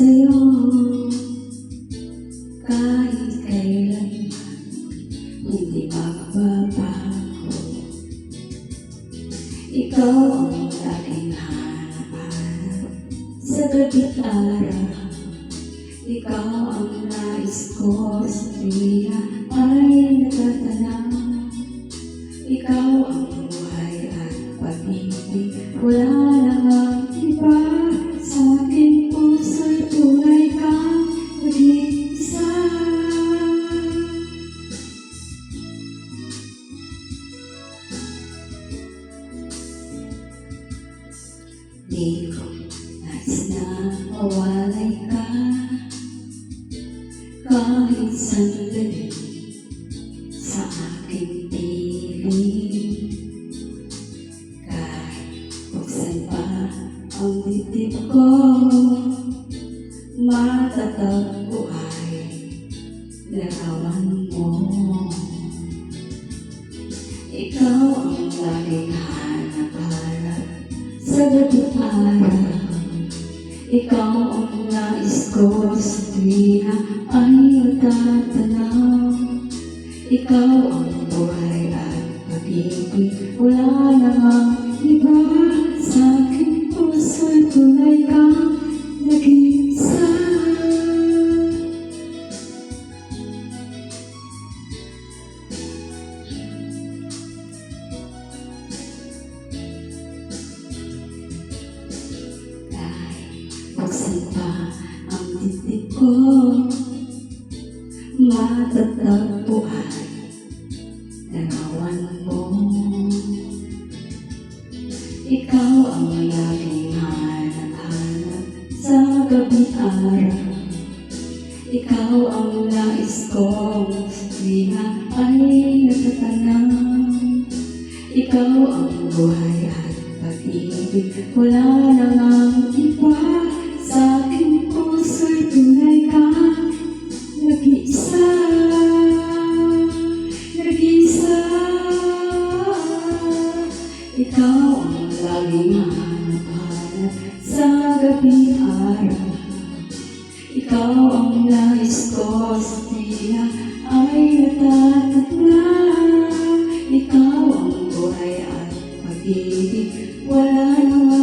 sa'yo kahit kailanman, hindi magbabago. Ikaw ang laging hanap-hanap sa gabi't araw. Ikaw ang nais ko sa tuwina ay natatanaw. Ikaw ang buhay at pag-ibig, wala namang iba. Sa aking puso'y tunay kang nag-iisa. Di ko nais na mawalay ka kahit sandali sa aking piling. Kahit buksan pa ang dibdib ko, matatagpo ay larawan mo. Ikaw ang laging hanap-hanap sa gabi't araw. Ikaw ang nais ko sa tuwina ay natatanaw. Ikaw ang buhay at pag-ibig, wala namang iba. Sa aking puso'y tunay kang nag-iisa. Buksan pa ang dibdib ko, matatagpo ay larawan mo. Ikaw ang laging hanap-hanap sa gabi't araw. Ikaw ang nais kong sa tuwina ay natatanaw. Ikaw ang buhay at pag-ibig, wala namang iba. Sa aking puso'y tunay kang nag-iisa. Nag-iisa. Ikaw ang laging hanap-hanap sa gabi't araw. Ikaw ang nais ko sa tuwina ay natatanaw. Ikaw ang buhay at pag-ibig, wala namang